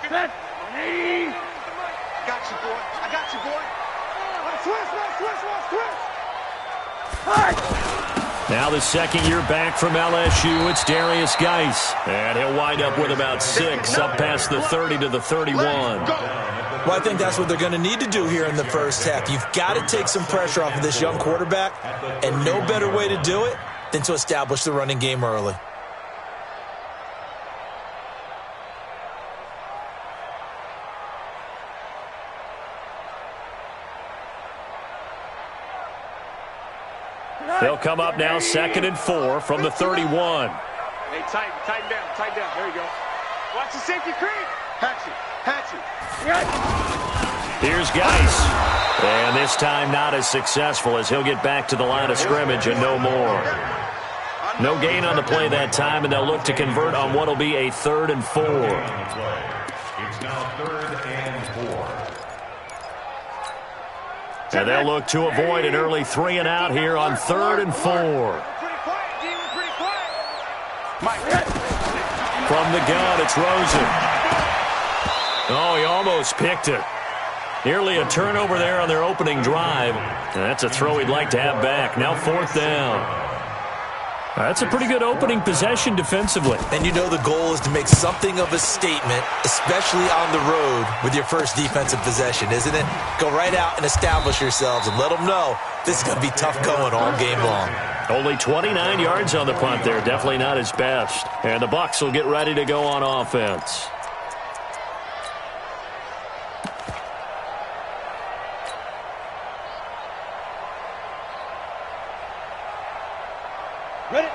Set. Got you, boy. I got you, boy. Now the second year back from LSU, it's Darius Geis. And he'll wind up with about 6, up past the 30 to the 31. Well, I think that's what they're going to need to do here in the first half. You've got to take some pressure off of this young quarterback, and no better way to do it than to establish the running game early. They'll come up now 2nd and 4 from the 31. Hey, tighten down. There you go. Watch the safety creep. Hatch it. Here's Geis. And this time not as successful as he'll get back to the line of scrimmage and no more. No gain on the play that time, and they'll look to convert on what will be a 3rd and 4. It's now 3rd and 4. And they'll look to avoid an early 3 and out here on 3rd and 4. From the gun, it's Rosen. Oh, he almost picked it. Nearly a turnover there on their opening drive. And that's a throw he'd like to have back. Now 4th down. That's a pretty good opening possession defensively. And you know the goal is to make something of a statement, especially on the road with your first defensive possession, isn't it? Go right out and establish yourselves and let them know this is going to be tough going all game long. Only 29 yards on the punt there. Definitely not his best. And the Bucs will get ready to go on offense.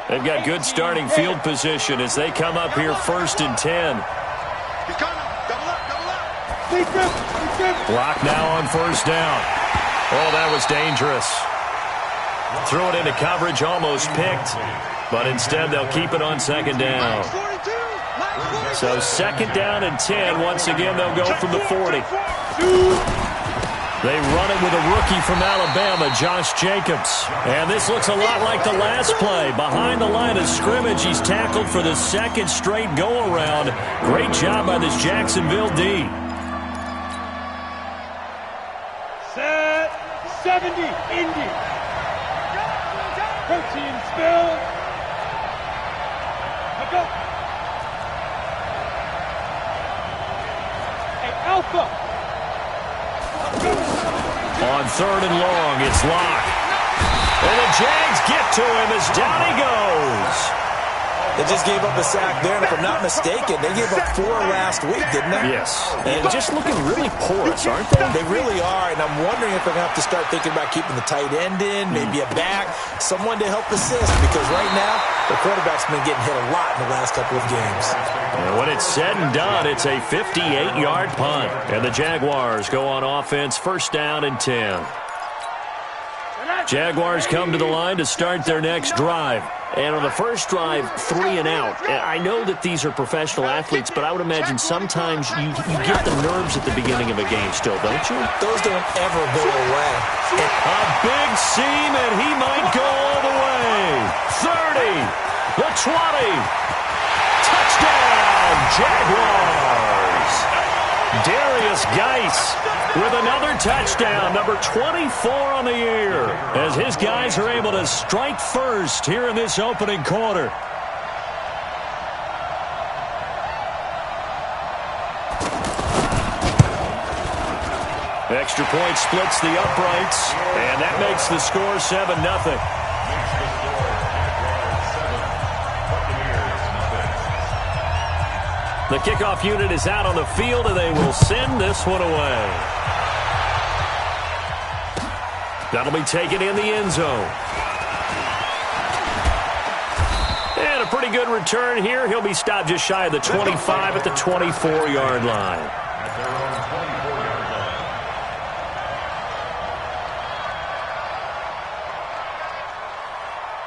They've got good starting field position as they come up here 1st and 10. Block now on 1st down. Oh, that was dangerous. Threw it into coverage, almost picked, but instead they'll keep it on 2nd down. So 2nd down and 10. Once again, they'll go from the 40. They run it with a rookie from Alabama, Josh Jacobs. And this looks a lot like the last play. Behind the line of scrimmage, he's tackled for the 2nd straight go-around. Great job by this Jacksonville D. Set. 70. Indy. Protein spill. Let's go. Hey, Alpha. On 3rd and long, it's Locke. And the Jags get to him as down he goes. They just gave up a sack there, and if I'm not mistaken, they gave up 4 last week, didn't they? Yes. And just looking really porous, aren't they? They really are, and I'm wondering if they're going to have to start thinking about keeping the tight end in, maybe a back, someone to help assist, because right now, the quarterback's been getting hit a lot in the last couple of games. And when it's said and done, it's a 58-yard punt. And the Jaguars go on offense, 1st down and 10. Jaguars come to the line to start their next drive. And on the first drive, 3 and out. I know that these are professional athletes, but I would imagine sometimes you get the nerves at the beginning of a game still, don't you? Those don't ever go away. A big seam, and he might go all the way. 30, the 20. Touchdown, Jaguars. Darius Geis with another touchdown, number 24 on the year, as his guys are able to strike first here in this opening quarter. Extra point splits the uprights, and that makes the score 7-0. The kickoff unit is out on the field, and they will send this one away. That'll be taken in the end zone. And a pretty good return here. He'll be stopped just shy of the 25 at the 24-yard line.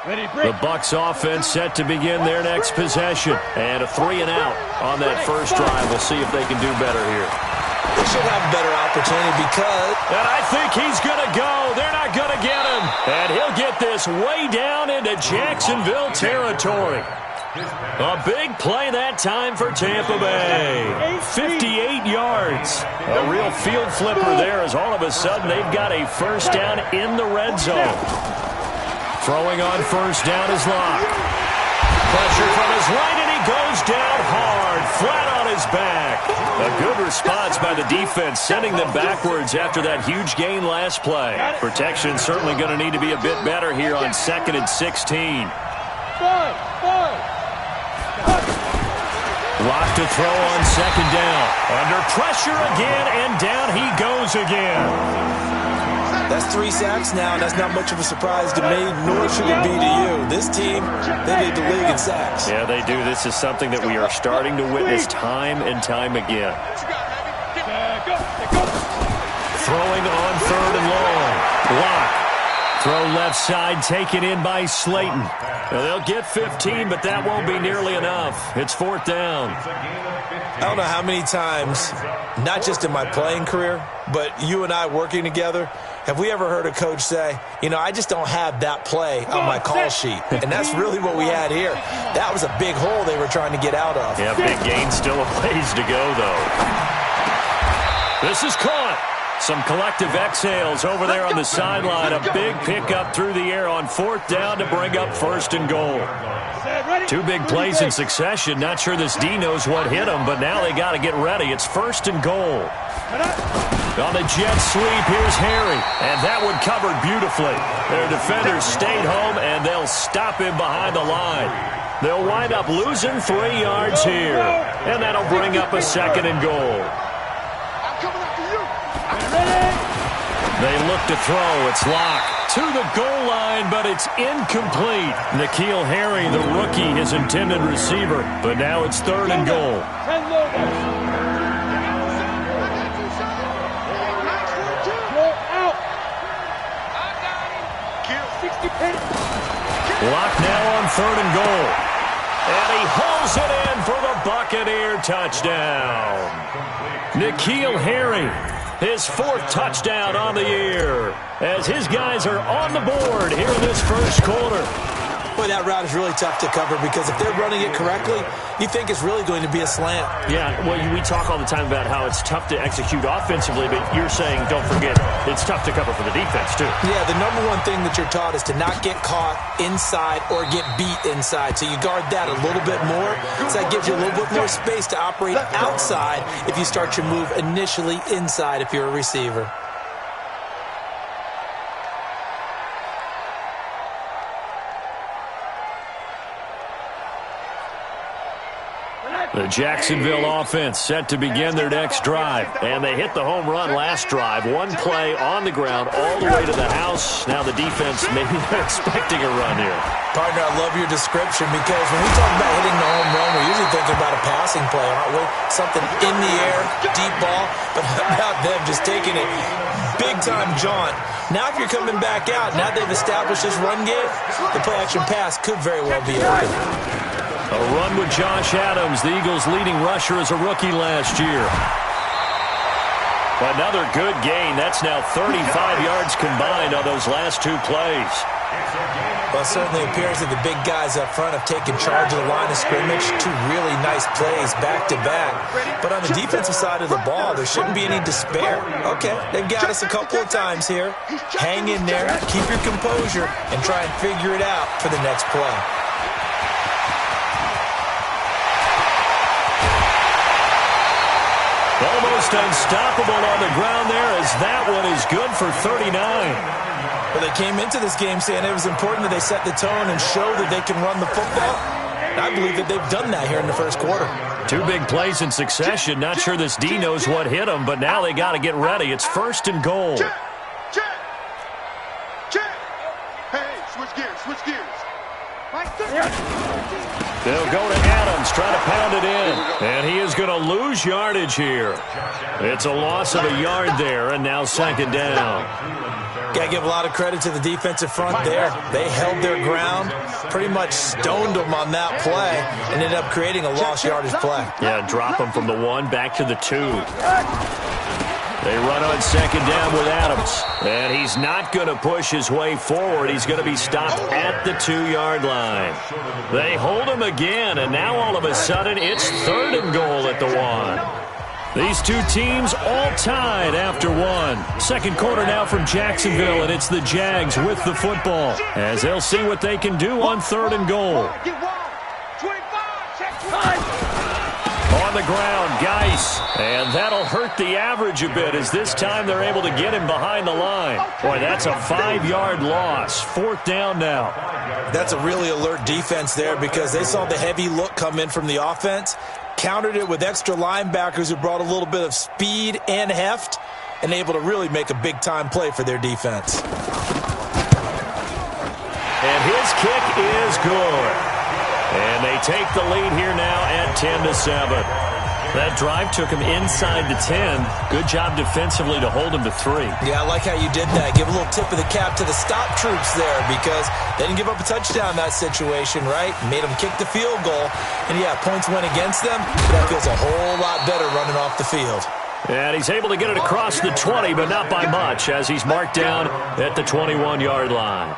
The Bucs offense set to begin their next possession. And a 3 and out on that first drive. We'll see if they can do better here. They should have a better opportunity because... And I think he's going to go. They're not going to get him. And he'll get this way down into Jacksonville territory. A big play that time for Tampa Bay. 58 yards. A real field flipper there as all of a sudden they've got a first down in the red zone. Throwing on first down is Locke. Pressure from his right, and he goes down hard, flat on his back. A good response by the defense, sending them backwards after that huge gain last play. Protection certainly going to need to be a bit better here on 2nd and 16. Locke to throw on 2nd down. Under pressure again, and down he goes again. That's 3 sacks now, and that's not much of a surprise to me, nor should it be to you. This team, they lead the league in sacks. Yeah, they do. This is something that we are starting to witness time and time again. Throwing on 3rd and long. Locke. Throw left side, taken in by Slayton. Well, they'll get 15, but that won't be nearly enough. It's 4th down. I don't know how many times, not just in my playing career, but you and I working together, have we ever heard a coach say, you know, I just don't have that play on my call sheet. And that's really what we had here. That was a big hole they were trying to get out of. Yeah, big gain, still a ways to go, though. This is caught. Some collective exhales over there on the sideline. A big pickup through the air on 4th down to bring up 1st and goal. 2 big plays in succession. Not sure this D knows what hit him, but now they got to get ready. It's 1st and goal. On the jet sweep, here's Harry. And that one covered beautifully. Their defenders stayed home, and they'll stop him behind the line. They'll wind up losing 3 yards here. And that'll bring up a 2nd and goal. They look to throw. It's Locke to the goal line, but it's incomplete. N'Keal Harry, the rookie, his intended receiver. But now it's 3rd and goal. Locke now on 3rd and goal. And he hauls it in for the Buccaneer touchdown. N'Keal Harry, his 4th touchdown on the year, as his guys are on the board here in this first quarter. Boy, that route is really tough to cover because if they're running it correctly, you think it's really going to be a slant. Yeah, well, we talk all the time about how it's tough to execute offensively, but you're saying, don't forget, it's tough to cover for the defense, too. Yeah, the number one thing that you're taught is to not get caught inside or get beat inside. So you guard that a little bit more. So that gives you a little bit more space to operate outside if you start your move initially inside if you're a receiver. The Jacksonville offense set to begin their next drive. And they hit the home run last drive. 1 play on the ground all the way to the house. Now the defense, maybe they're expecting a run here. Partner, I love your description because when we talk about hitting the home run, we're usually thinking about a passing play, aren't we? Something in the air, deep ball. But how about them just taking it big-time jaunt? Now if you're coming back out, now they've established this run game, the play-action pass could very well be open. A run with Josh Adams, the Eagles' leading rusher as a rookie last year. Another good gain. That's now 35 yards combined on those last 2 plays. Well, it certainly appears that the big guys up front have taken charge of the line of scrimmage. 2 really nice plays back-to-back. But on the defensive side of the ball, there shouldn't be any despair. Okay, they've got us a couple of times here. Hang in there, keep your composure, and try and figure it out for the next play. Almost unstoppable on the ground there as that one is good for 39. Well, they came into this game saying it was important that they set the tone and show that they can run the football. I believe that they've done that here in the first quarter. 2 big plays in succession. Not sure this D knows what hit them, but now they got to get ready. It's 1st and goal. Check. Hey, switch gears. They'll go to Adams, try to pound it in. And he is going to lose yardage here. It's a loss of a yard there, and now 2nd down. Got to give a lot of credit to the defensive front there. They held their ground, pretty much stoned them on that play, and ended up creating a lost yardage play. Yeah, drop them from the 1 back to the 2. They run on second down with Adams. And he's not going to push his way forward. He's going to be stopped at the 2-yard line. They hold him again, and now all of a sudden it's 3rd and goal at the 1. These two teams all tied after 1. Second quarter now from Jacksonville, and it's the Jags with the football as they'll see what they can do on 3rd and goal. On the ground, Geis. And that'll hurt the average a bit as this time they're able to get him behind the line. Boy, that's a 5-yard loss. 4th down now. That's a really alert defense there because they saw the heavy look come in from the offense, countered it with extra linebackers who brought a little bit of speed and heft, and able to really make a big-time play for their defense. And his kick is good. And they take the lead here now at 10-7. That drive took him inside the 10. Good job defensively to hold him to 3. Yeah, I like how you did that. Give a little tip of the cap to the stop troops there because they didn't give up a touchdown in that situation, right? Made them kick the field goal. And, yeah, points went against them, but that feels a whole lot better running off the field. And he's able to get it across the 20, but not by much as he's marked down at the 21-yard line.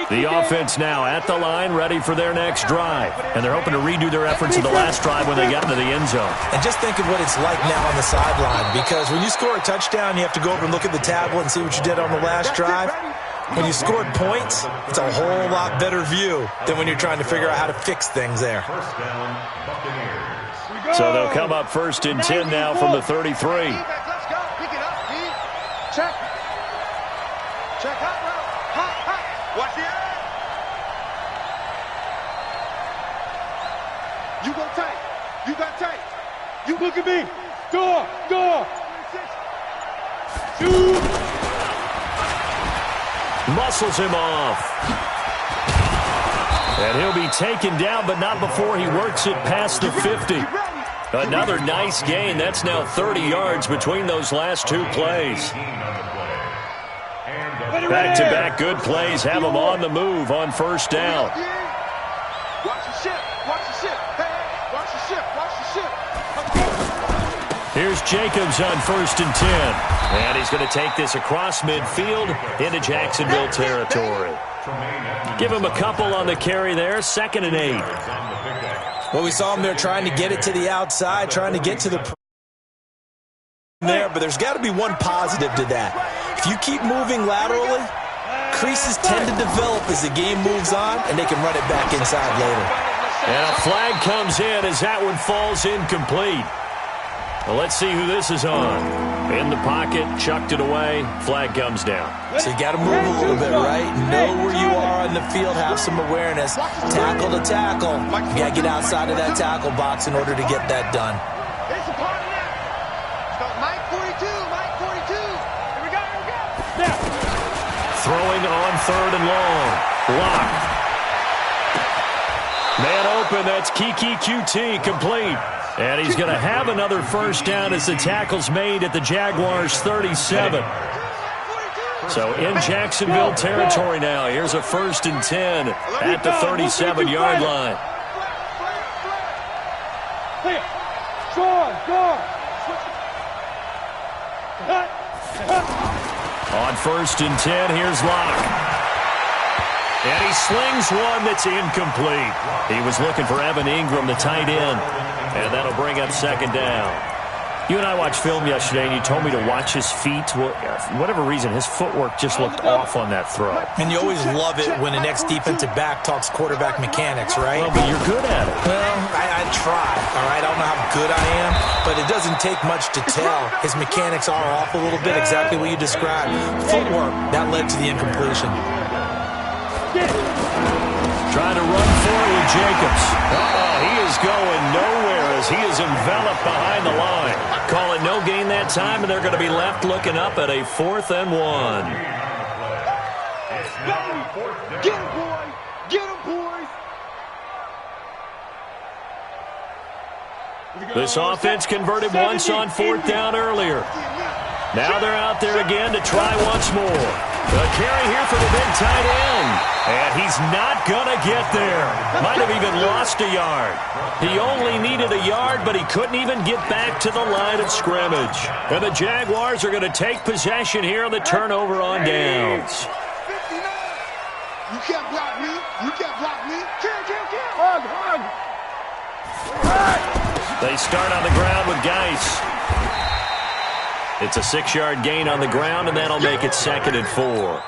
The offense now at the line, ready for their next drive. And they're hoping to redo their efforts in the last drive when they got into the end zone. And just think of what it's like now on the sideline, because when you score a touchdown, you have to go over and look at the tablet and see what you did on the last drive. When you scored points, it's a whole lot better view than when you're trying to figure out how to fix things there. First down, Buccaneers. So they'll come up 1st and 10 now from the 33. Let's go. Pick it up, D. Check. Check hot route. Hot. Watch the eye. You go tight. You got tight. You look at me. Door. Shoot. Muscles him off. And he'll be taken down, but not before he works it past the 50. Another nice gain. That's now 30 yards between those last two plays. Back-to-back good plays have him on the move on 1st down. Watch the ship. Watch the ship. Hey, watch the ship. Watch the ship. Here's Jacobs on 1st and 10. And he's going to take this across midfield into Jacksonville territory. Give him a couple on the carry there. 2nd and 8. Well, we saw him there trying to get it to the outside, trying to get to the there, but there's got to be one positive to that. If you keep moving laterally, creases tend to develop as the game moves on, and they can run it back inside later. And a flag comes in as that one falls incomplete. Well, let's see who this is on. In the pocket, chucked it away, flag comes down. So you got to move a little bit, right? Know where you are on the field, have some awareness. Tackle to tackle. You got to get outside of that tackle box in order to get that done. It's a part of that. So Mike 42. Here we go. Now. Throwing on 3rd and long. Lock. Man open, that's Kiki QT, complete. And he's going to have another 1st down as the tackle's made at the Jaguars' 37. So in Jacksonville territory now. Here's a 1st and 10 at the 37-yard line. On 1st and 10, here's Locke. And he slings one that's incomplete. He was looking for Evan Ingram, the tight end. And that'll bring up 2nd down. You and I watched film yesterday, and you told me to watch his feet. Well, for whatever reason, his footwork just looked off on that throw. And you always love it when the next defensive back talks quarterback mechanics, right? Well, but you're good at it. Well, I try, all right? I don't know how good I am, but it doesn't take much to tell. His mechanics are off a little bit, exactly what you described. Footwork, that led to the incompletion. Trying to run for it with Jacobs. He is going nowhere as he is enveloped behind the line. Call it no gain that time, and they're going to be left looking up at a 4th and 1. Get him, boy. Get him, boys. This offense converted once on 4th down earlier. Now they're out there again to try once more. The carry here for the big tight end. And he's not going to get there. Might have even lost a yard. He only needed a yard, but he couldn't even get back to the line of scrimmage. And the Jaguars are going to take possession here on the turnover on downs. You can't block me. You can't block me. Kill. They start on the ground with Geis. It's a 6-yard gain on the ground, and that'll make it 2nd and 4.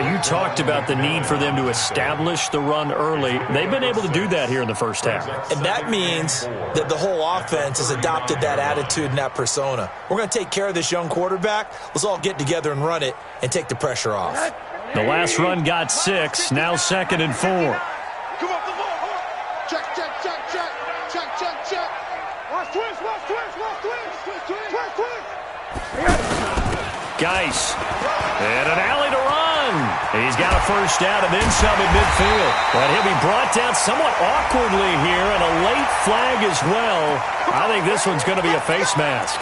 You talked about the need for them to establish the run early. They've been able to do that here in the first half. And that means that the whole offense has adopted that attitude and that persona. We're going to take care of this young quarterback. Let's all get together and run it and take the pressure off. The last run got 6, now 2nd and 4. Come on. Check. Watch twist. Geis. And an alley to run. He's got a first down and then some at midfield. But he'll be brought down somewhat awkwardly here, and a late flag as well. I think this one's going to be a face mask.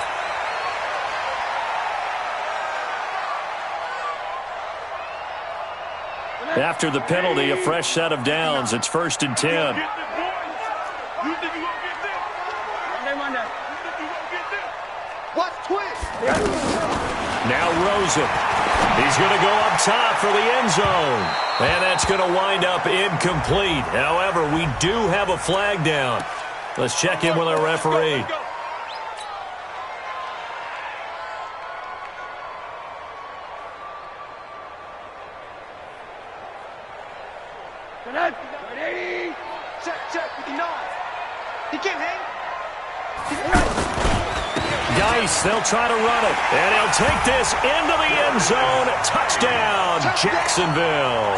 After the penalty, a fresh set of downs. It's 1st and 10. Watch twist. Now Rosen. He's going to go up top for the end zone. And that's going to wind up incomplete. However, we do have a flag down. Let's check in with our referee. Check. He can't hang. Geis, they'll try to run it. And he'll take this into the end zone. Touchdown, Jacksonville.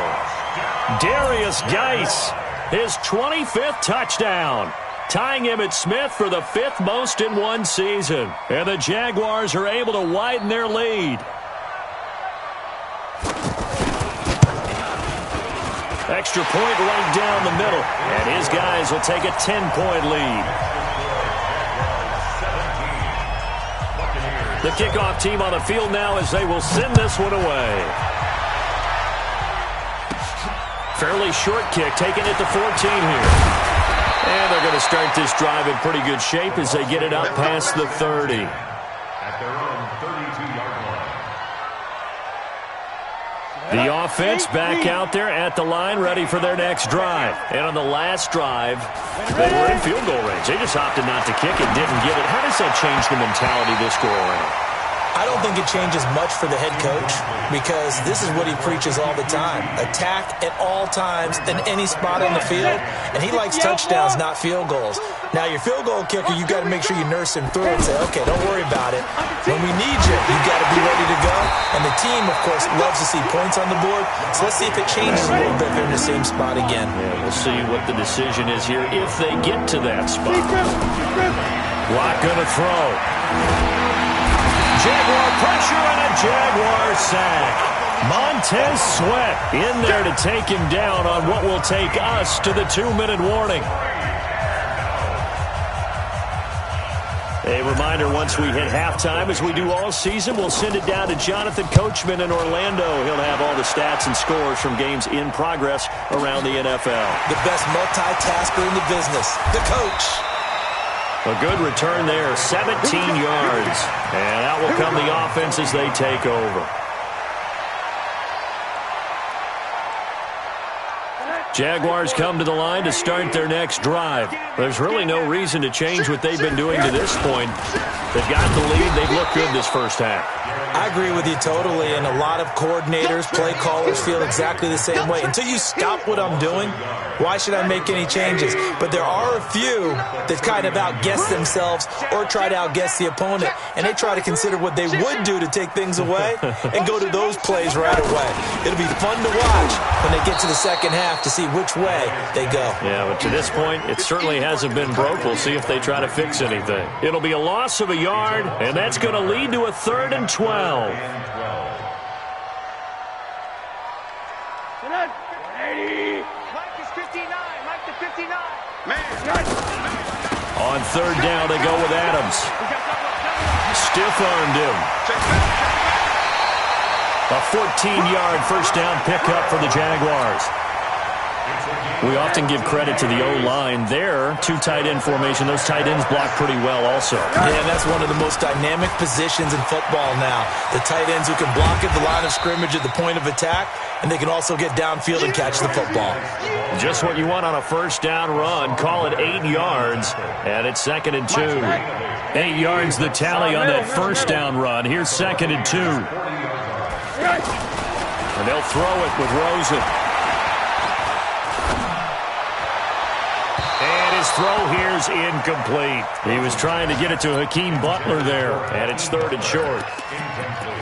Darius Geis, his 25th touchdown. Tying him at Smith for the 5th most in one season. And the Jaguars are able to widen their lead. Extra point right down the middle. And his guys will take a 10-point lead. The kickoff team on the field now as they will send this one away. Fairly short kick, taking it to 14 here. And they're going to start this drive in pretty good shape as they get it up past the 30. At their own 32-yard line. The offense back out there at the line, ready for their next drive. And on the last drive, they were in field goal range. They just opted not to kick it, didn't get it. How does that change the mentality this go around? I don't think it changes much for the head coach because this is what he preaches all the time. Attack at all times in any spot on the field, and he likes touchdowns, not field goals. Now, your field goal kicker, you got to make sure you nurse him through and say, okay, don't worry about it. When we need you, you got to be ready to go. And the team, of course, loves to see points on the board, so let's see if it changes a little bit. They're in the same spot again. Yeah, we'll see what the decision is here if they get to that spot. Lock gonna throw. Jaguar pressure and a Jaguar sack. Montez Sweat in there to take him down on what will take us to the 2-minute warning. A reminder, once we hit halftime, as we do all season, we'll send it down to Jonathan Coachman in Orlando. He'll have all the stats and scores from games in progress around the NFL. The best multitasker in the business, the coach. A good return there, 17 yards. And out will come the offense as they take over. Jaguars come to the line to start their next drive. There's really no reason to change what they've been doing to this point. They've got the lead. They've looked good this first half. I agree with you totally, and a lot of coordinators, play callers feel exactly the same way. Until you stop what I'm doing, why should I make any changes? But there are a few that kind of outguess themselves or try to outguess the opponent, and they try to consider what they would do to take things away and go to those plays right away. It'll be fun to watch when they get to the second half to see which way they go. Yeah, but to this point, it certainly hasn't been broke. We'll see if they try to fix anything. It'll be a loss of a yard, and that's going to lead to a 3rd and 12. Mike is 59. Mike to 59. On 3rd down, they go with Adams. Stiff-armed him. A 14-yard first down pickup for the Jaguars. We often give credit to the O-line there. Two tight end formation. Those tight ends block pretty well also. Yeah, that's one of the most dynamic positions in football now. The tight ends who can block at the line of scrimmage at the point of attack, and they can also get downfield and catch the football. Just what you want on a first down run. Call it 8 yards, and it's 2nd and 2. 8 yards the tally on that first down run. Here's 2nd and 2. And they'll throw it with Rosen. And his throw here's incomplete. He was trying to get it to Hakeem Butler there, and it's 3rd and short.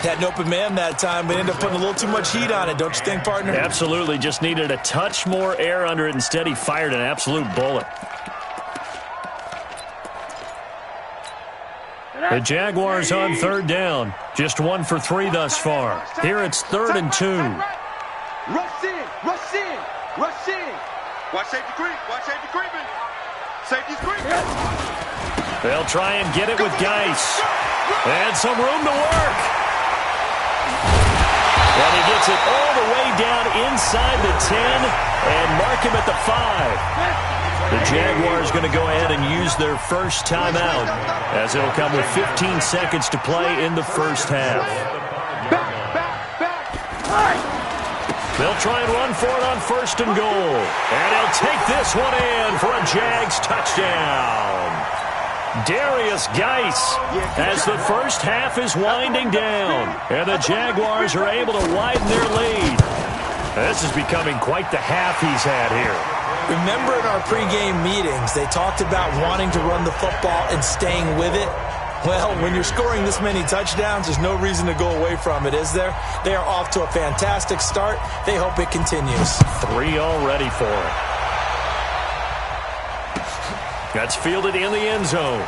Had an open man that time, but ended up putting a little too much heat on it, don't you think, partner? Absolutely. Just needed a touch more air under it. Instead, he fired an absolute bullet. The Jaguars on 3rd down. Just 1 for 3 thus far. Here it's 3rd and 2. Rush in, rush in, rush in. Watch safety creep, watch safety creeping. Safety's creeping. They'll try and get it with Geis. And some room to work. And he gets it all the way down inside the 10 and mark him at the 5. The Jaguars going to go ahead and use their first timeout as it'll come with 15 seconds to play in the first half. They'll try and run for it on 1st and goal. And he'll take this one in for a Jags touchdown. Darius Geis as the first half is winding down. And the Jaguars are able to widen their lead. This is becoming quite the half he's had here. Remember in our pregame meetings, they talked about wanting to run the football and staying with it? Well, when you're scoring this many touchdowns, there's no reason to go away from it, is there? They are off to a fantastic start. They hope it continues. 3 already for it. That's fielded in the end zone.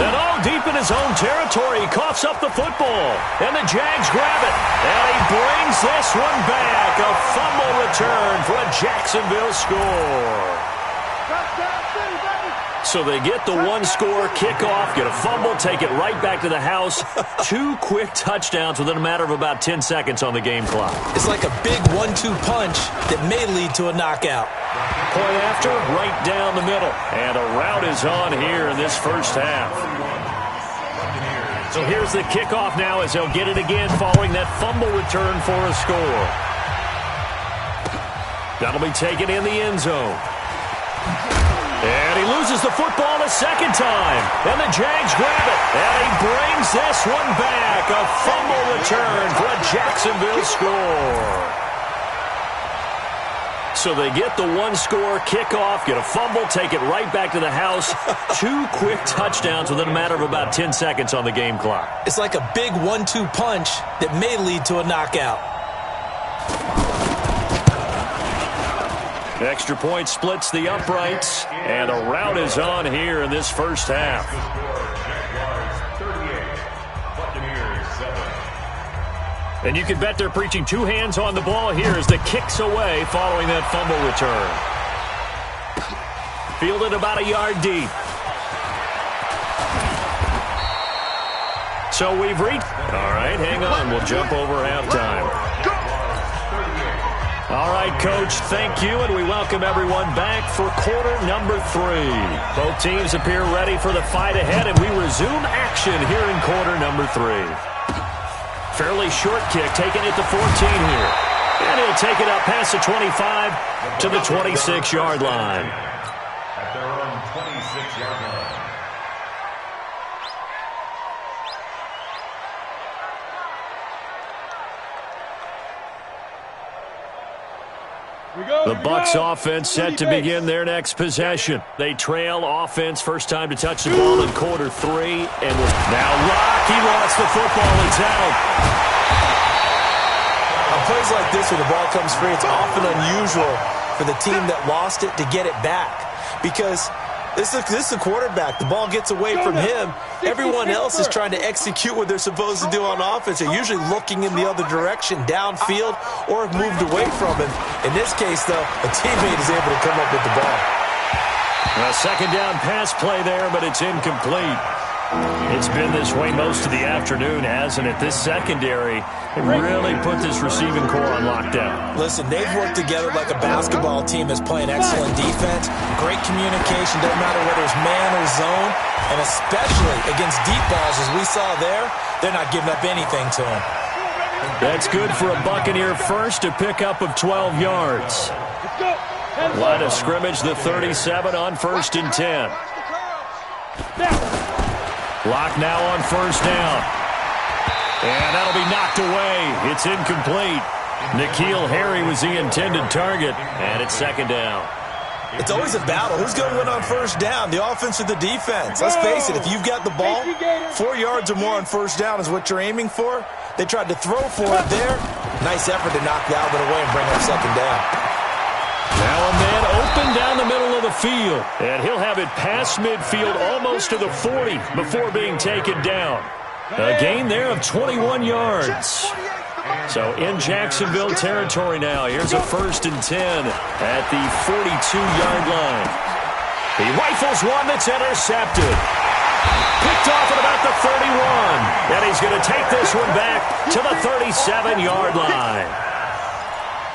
And all deep in his own territory, he coughs up the football. And the Jags grab it. And he brings this one back. A fumble return for a Jacksonville score. So they get the 1-score kickoff, get a fumble, take it right back to the house. 2 quick touchdowns within a matter of about 10 seconds on the game clock. It's like a big 1-2 punch that may lead to a knockout. Point after, right down the middle. And a route is on here in this first half. So here's the kickoff now as they'll get it again following that fumble return for a score. That'll be taken in the end zone. And he loses the football a second time. And the Jags grab it. And he brings this one back. A fumble return for a Jacksonville score. So they get the 1-score kickoff, get a fumble, take it right back to the house. 2 quick touchdowns within a matter of about 10 seconds on the game clock. It's like a big 1-2 punch that may lead to a knockout. Extra point splits the uprights, and a route is on here in this first half. And you can bet they're preaching 2 hands on the ball here as the kick's away following that fumble return. Fielded about a yard deep. So we've reached... All right, hang on. We'll jump over halftime. All right, Coach, thank you, and we welcome everyone back for quarter number 3. Both teams appear ready for the fight ahead, and we resume action here in quarter number 3. Fairly short kick, taking it to 14 here. And he'll take it up past the 25 to the 26-yard line. At their own 26-yard line. The Bucs offense set to begin their next possession. They trail offense, first time to touch the ball in quarter 3. And now Locke, he lost the football. It's out. On plays like this where the ball comes free, it's often unusual for the team that lost it to get it back. Because this is the quarterback. The ball gets away from him. Everyone else is trying to execute what they're supposed to do on offense. They're usually looking in the other direction, downfield, or have moved away from him. In this case, though, a teammate is able to come up with the ball. A second down pass play there, but it's incomplete. It's been this way most of the afternoon, hasn't it? This secondary really put this receiving core on lockdown. Listen, they've worked together like a basketball team that's playing excellent defense. Great communication, doesn't matter whether it's man or zone. And especially against deep balls, as we saw there, they're not giving up anything to them. That's good for a Buccaneer first, a pickup of 12 yards. Line of scrimmage, the 37 on 1st and 10. Clock now on 1st down. And that'll be knocked away. It's incomplete. N'Keal Harry was the intended target, and it's 2nd down. It's always a battle. Who's going to win on 1st down, the offense or the defense? Let's face it, if you've got the ball, 4 yards or more on 1st down is what you're aiming for. They tried to throw for it there. Nice effort to knock Galvin away and bring up 2nd down. Now a man open down the middle of the field. And he'll have it past midfield almost to the 40 before being taken down. A gain there of 21 yards. So in Jacksonville territory now. Here's a 1st and 10 at the 42-yard line. He rifles one that's intercepted. Picked off at about the 31. And he's going to take this one back to the 37-yard line.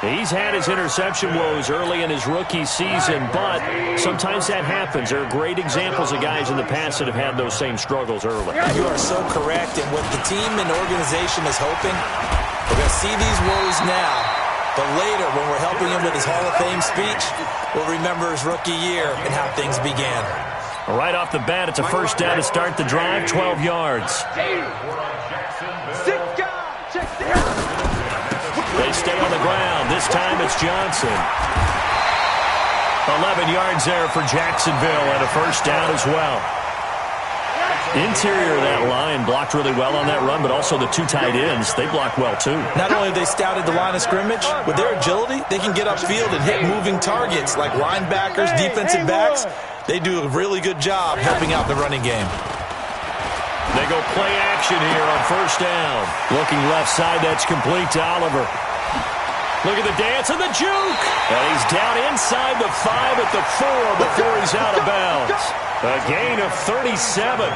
He's had his interception woes early in his rookie season, but sometimes that happens. There are great examples of guys in the past that have had those same struggles early. You are so correct, and what the team and organization is hoping, we're going to see these woes now, but later when we're helping him with his Hall of Fame speech, we'll remember his rookie year and how things began. Right off the bat, it's a 1st down to start the drive, 12 yards. They stay on the ground. This time it's Johnson. 11 yards there for Jacksonville and a 1st down as well. Interior of that line blocked really well on that run, but also the 2 tight ends, they blocked well too. Not only have they scouted the line of scrimmage, with their agility, they can get upfield and hit moving targets like linebackers, defensive backs. They do a really good job helping out the running game. They go play action here on 1st down. Looking left side, that's complete to Oliver. Look at the dance and the juke. And he's down inside the 5 at the 4 before he's out of bounds. A gain of 37.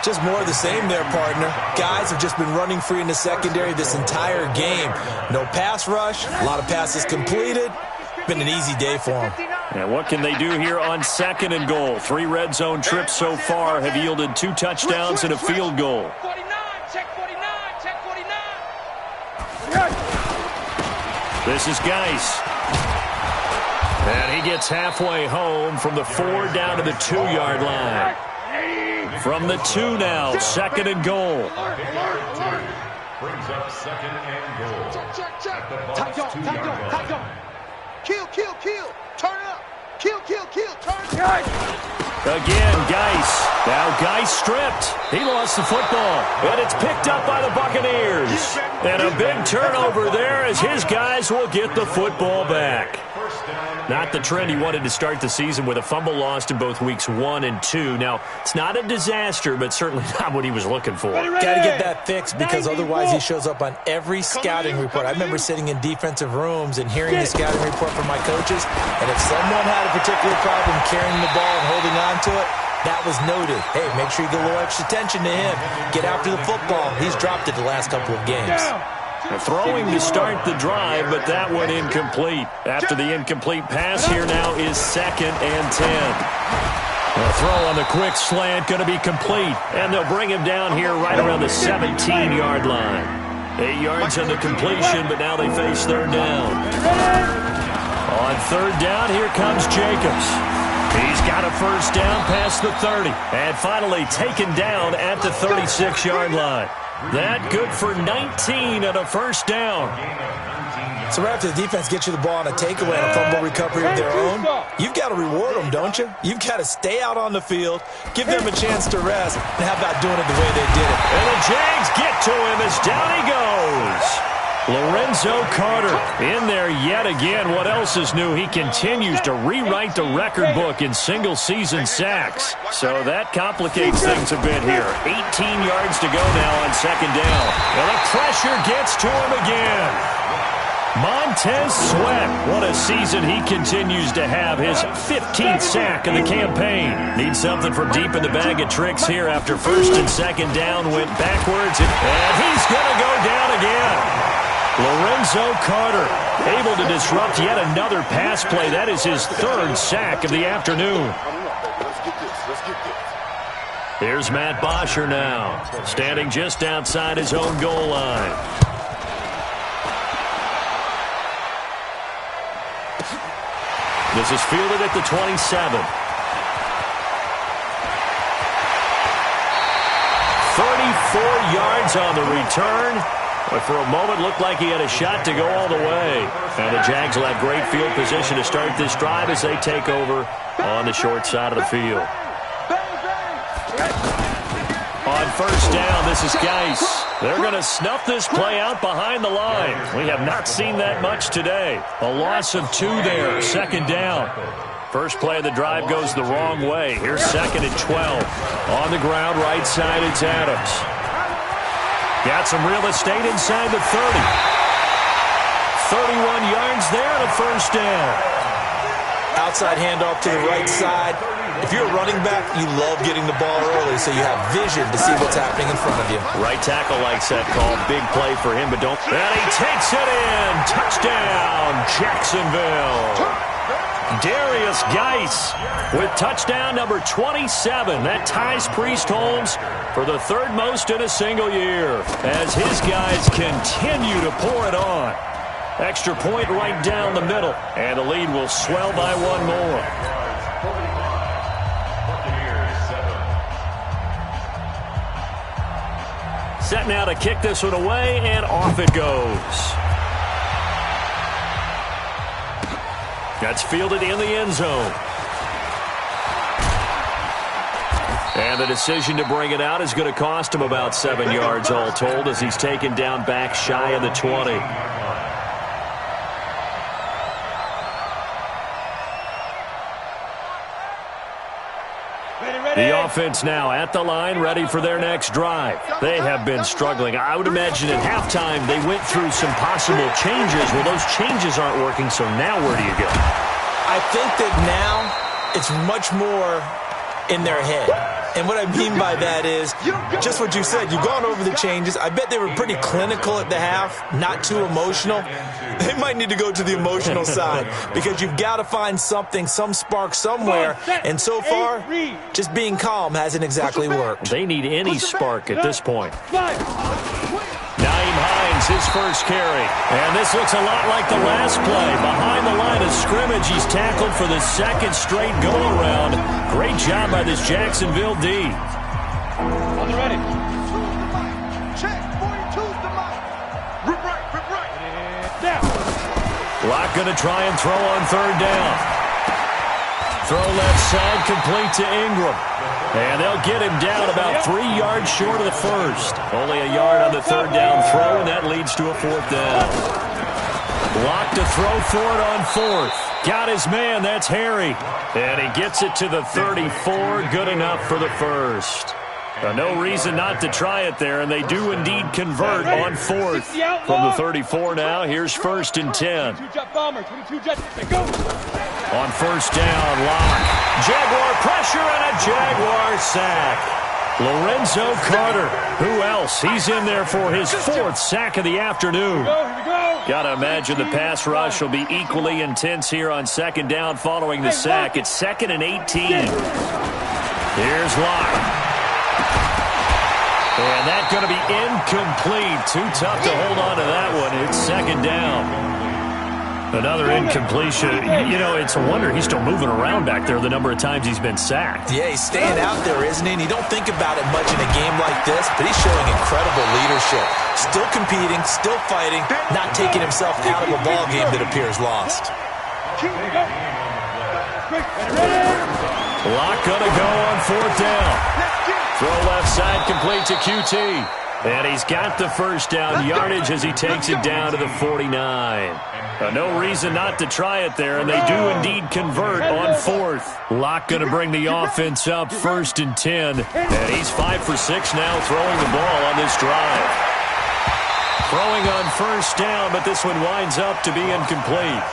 Just more of the same there, partner. Guys have just been running free in the secondary this entire game. No pass rush, a lot of passes completed. Been an easy day for them. And what can they do here on 2nd and goal? 3 red zone trips so far have yielded 2 touchdowns and a field goal. 49, check 49, check 49. This is Geis. And he gets halfway home from the 4 down to the 2-yard line. From the 2 now, 2nd and goal. Brings up 2nd and goal. Check. Tight on. Kill. Turn it up. Kill. Turn it up. Again, Geis. Now Geis stripped. He lost the football. And it's picked up by the Buccaneers. And a big turnover there as his guys will get the football back. Not the trend he wanted to start the season with a fumble lost in both weeks 1 and 2. Now, it's not a disaster, but certainly not what he was looking for. Got to get that fixed because otherwise he shows up on every scouting report. I remember sitting in defensive rooms and hearing the scouting report from my coaches, and if someone had a particular problem carrying the ball and holding on to it, that was noted. Hey, make sure you get a little extra attention to him. Get after the football. He's dropped it the last couple of games. Throwing to start the drive, but that one incomplete. After the incomplete pass, here now is 2nd and 10. A throw on the quick slant going to be complete, and they'll bring him down here right around the 17-yard line. 8 yards on the completion, but now they face 3rd down. On 3rd down, here comes Jacobs. He's got a 1st down past the 30, and finally taken down at the 36-yard line. That good for 19 and a 1st down. So right after the defense gets you the ball on a takeaway and a fumble recovery of their own, you've got to reward them, don't you? You've got to stay out on the field, give them a chance to rest, and how about doing it the way they did it? And the Jags get to him as down he goes. Lorenzo Carter in there yet again. What else is new? He continues to rewrite the record book in single-season sacks. So that complicates things a bit here. 18 yards to go now on 2nd down. And the pressure gets to him again. Montez Sweat, what a season he continues to have. His 15th sack of the campaign. Needs something from deep in the bag of tricks here after first and second down. Went backwards, and he's going to go down again. Lorenzo Carter able to disrupt yet another pass play. That is his third sack of the afternoon. Here's Matt Bosher now, standing just outside his own goal line. This is fielded at the 27. 34 yards on the return. But for a moment, looked like he had a shot to go all the way. And the Jags will have great field position to start this drive as they take over on the short side of the field. On first down, this is Geis. They're going to snuff this play out behind the line. We have not seen that much today. A loss of 2 there, second down. First play of the drive goes the wrong way. Here's second and 12. On the ground, right side, it's Adams. Got some real estate inside the 30. 31 yards there and a first down. Outside handoff to the right side. If you're a running back, you love getting the ball early so you have vision to see what's happening in front of you. Right tackle likes that call. Big play for him, but don't. And he takes it in. Touchdown, Jacksonville. Darius Geis with touchdown number 27. That ties Priest Holmes for the third most in a single year as his guys continue to pour it on. Extra point right down the middle, and the lead will swell by one more. Set now to kick this one away, and off it goes. That's fielded in the end zone. And the decision to bring it out is going to cost him about 7 yards all told as he's taken down back shy of the 20. The offense now at the line, ready for their next drive. They have been struggling. I would imagine at halftime they went through some possible changes. Well, those changes aren't working, so now where do you go? I think that now it's much more in their head. And what I mean by that is just what you said. You've gone over the changes. I bet they were pretty clinical at the half, not too emotional. They might need to go to the emotional side because you've got to find something, some spark somewhere. And so far, just being calm hasn't exactly worked. They need any spark at this point. Naeem Hines, his first carry. And this looks a lot like the last play. Behind the line of scrimmage, he's tackled for the second straight go-around. Great job by this Jacksonville D. On the ready. Check. 42's the mic. Rip right. Down. Lock going to try and throw on third down. Throw left side, complete to Ingram. And they'll get him down about 3 yards short of the first. Only a yard on the third down throw, and that leads to a fourth down. Lock to throw for it on fourth. Got his man, that's Harry. And he gets it to the 34, good enough for the first. No reason not to try it there, and they do indeed convert on fourth. From the 34 now, here's first and 10. 22 jet bomber, 22 jet, go! On first down, Lock. Jaguar pressure and a Jaguar sack. Lorenzo Carter, who else? He's in there for his fourth sack of the afternoon. Got to imagine the pass rush will be equally intense here on second down following the sack. It's second and 18. Here's Lock. And that's going to be incomplete. Too tough to hold on to that one. It's second down. Another incompletion. You know, it's a wonder he's still moving around back there the number of times he's been sacked. Yeah, he's staying out there, isn't he? And you don't think about it much in a game like this, but he's showing incredible leadership. Still competing, still fighting, not taking himself out of a ball game that appears lost. Lock gonna go on fourth down. Throw left side, complete to QT. And he's got the first down yardage as he takes it down to the 49. No reason not to try it there, and they do indeed convert on fourth. Lock going to bring the offense up first and 10. And he's 5 for 6 now throwing the ball on this drive. Throwing on first down, but this one winds up to be incomplete.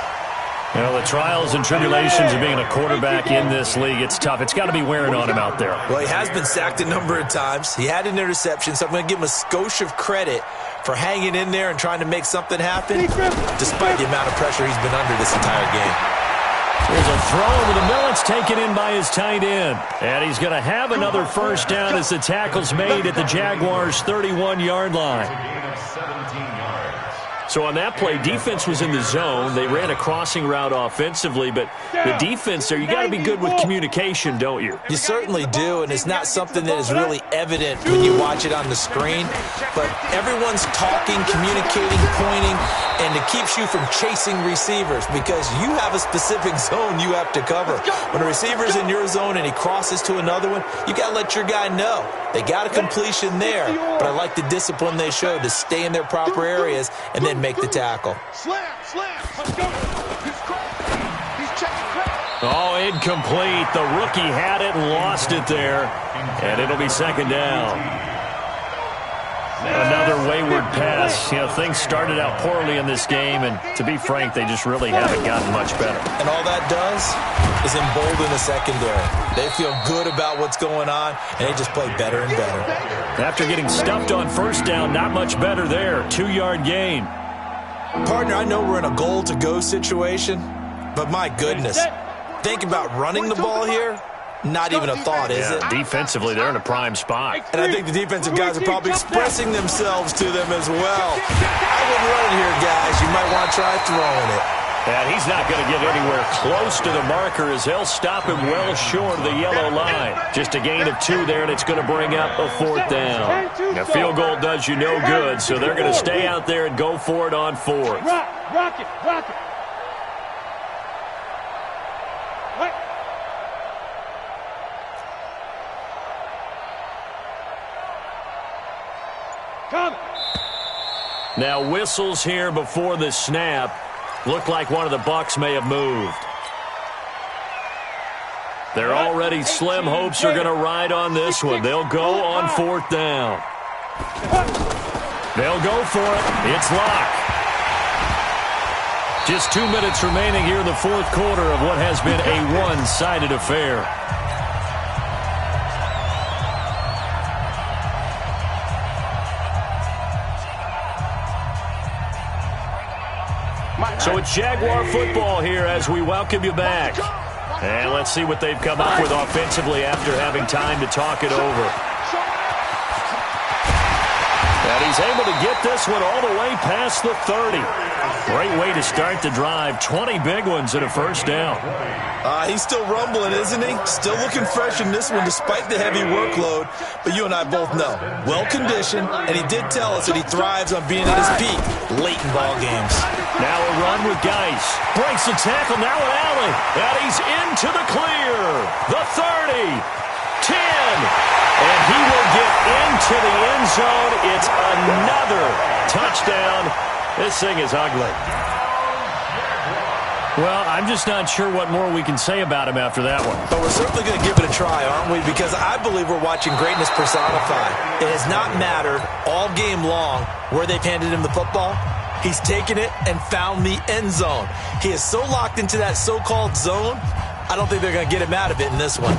You know, the trials and tribulations of being a quarterback in this league, it's tough. It's got to be wearing on him out there. Well, he has been sacked a number of times. He had an interception, so I'm going to give him a skosh of credit for hanging in there and trying to make something happen, despite the amount of pressure he's been under this entire game. There's a throw over the middle. It's taken in by his tight end. And he's going to have another first down as the tackle's made at the Jaguars' 31-yard line. So on that play, defense was in the zone. They ran a crossing route offensively, but the defense there, you got to be good with communication, don't you? You certainly do, and it's not something that is really evident when you watch it on the screen, but everyone's talking, communicating, pointing, and it keeps you from chasing receivers because you have a specific zone you have to cover. When a receiver's in your zone and he crosses to another one, you got to let your guy know. They got a completion there, but I like the discipline they showed to stay in their proper areas and then make the tackle. Slam. Let's go. He's checking crack. Oh, incomplete. The rookie had it and lost it there, and it'll be second down. Another wayward pass. You know, things started out poorly in this game, and to be frank, they just really haven't gotten much better. And all that does is embolden the secondary. They feel good about what's going on, and they just play better and better. After getting stuffed on first down, not much better there. 2-yard gain. Partner, I know we're in a goal-to-go situation, but my goodness, think about running the ball here. Not even a thought, is it? Defensively, they're in a prime spot. And I think the defensive guys are probably expressing themselves to them as well. I wouldn't run it here, guys. You might want to try throwing it. And he's not going to get anywhere close to the marker as they'll stop him well short of the yellow line. Just a gain of 2 there, and it's going to bring up a 4th down. A field goal does you no good, so they're going to stay out there and go for it on 4th. Rock it. Now whistles here before the snap. Looked like one of the Bucs may have moved. They're already slim hopes are going to ride on this one. They'll go on 4th down. They'll go for it. It's locked. Just 2 minutes remaining here in the 4th quarter of what has been a one-sided affair. So it's Jaguar football here as we welcome you back. And let's see what they've come up with offensively after having time to talk it over. And he's able to get this one all the way past the 30. Great way to start the drive. 20 big ones and a first down. He's still rumbling, isn't he? Still looking fresh in this one despite the heavy workload. But you and I both know, well-conditioned, and he did tell us that he thrives on being at his peak late in ball games. Now a run with Geis. Breaks the tackle, now an alley. And he's into the clear. The 30. 10. And he will get into the end zone. It's another touchdown. This thing is ugly. Well, I'm just not sure what more we can say about him after that one. But we're certainly going to give it a try, aren't we? Because I believe we're watching greatness personified. It has not mattered all game long where they've handed him the football. He's taken it and found the end zone. He is so locked into that so-called zone, I don't think they're going to get him out of it in this one.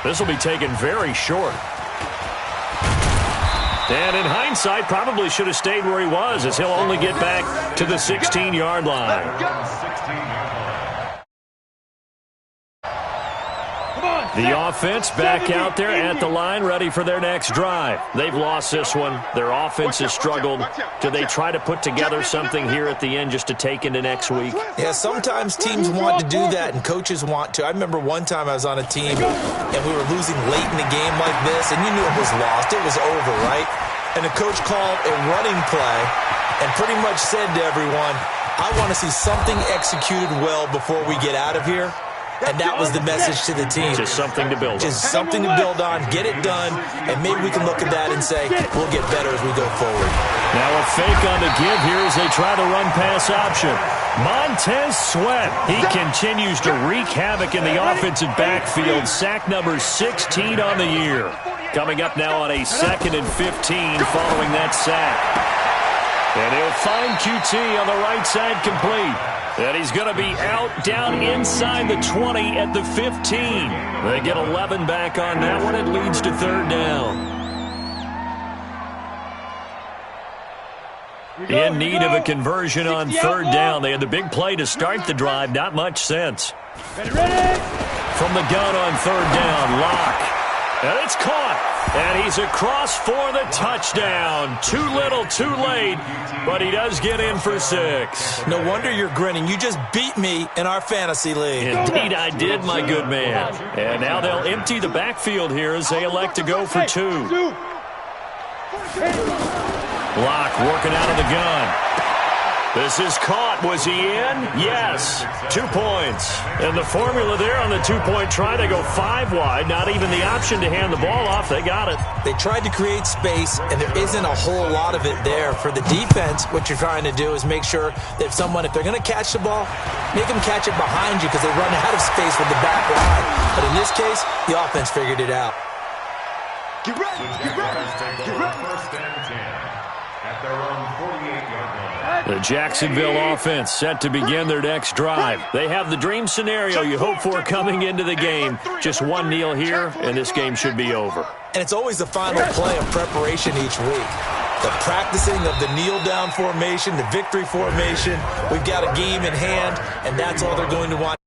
This will be taken very short. And in hindsight, probably should have stayed where he was as he'll only get back to the 16-yard line. The offense back out there at the line, ready for their next drive. They've lost this one. Their offense has struggled. Do they try to put together something here at the end just to take into next week? Yeah, sometimes teams want to do that and coaches want to. I remember one time I was on a team and we were losing late in the game like this, and you knew it was lost. It was over, right? And the coach called a running play and pretty much said to everyone, I want to see something executed well before we get out of here. And that was the message to the team. Just something to build on. Just something to build on, get it done, and maybe we can look at that and say, we'll get better as we go forward. Now a fake on the give here as they try the run-pass option. Montez Sweat, he continues to wreak havoc in the offensive backfield. Sack number 16 on the year. Coming up now on a 2nd and 15 following that sack. And he'll find QT on the right side complete. And he's going to be out down inside the 20 at the 15. They get 11 back on that one. It leads to 3rd down. In need of a conversion on 3rd down. They had the big play to start the drive. Not much sense. Ready? From the gun on 3rd down, Locke. And it's caught. And he's across for the touchdown. Too little, too late. But he does get in for 6. No wonder you're grinning. You just beat me in our fantasy league. Indeed I did, my good man. And now they'll empty the backfield here as they elect to go for 2. Locke working out of the gun. This is caught. Was he in? Yes. 2 points. And the formula there on the 2-point try, they go 5 wide. Not even the option to hand the ball off. They got it. They tried to create space, and there isn't a whole lot of it there. For the defense, what you're trying to do is make sure that if they're going to catch the ball, make them catch it behind you because they run out of space with the back line. But in this case, the offense figured it out. Get ready, get ready, get ready. 1st and 10 at their own 48-yard line. The Jacksonville offense set to begin their next drive. They have the dream scenario you hope for coming into the game. Just one kneel here, and this game should be over. And it's always the final play of preparation each week. The practicing of the kneel-down formation, the victory formation. We've got a game in hand, and that's all they're going to want.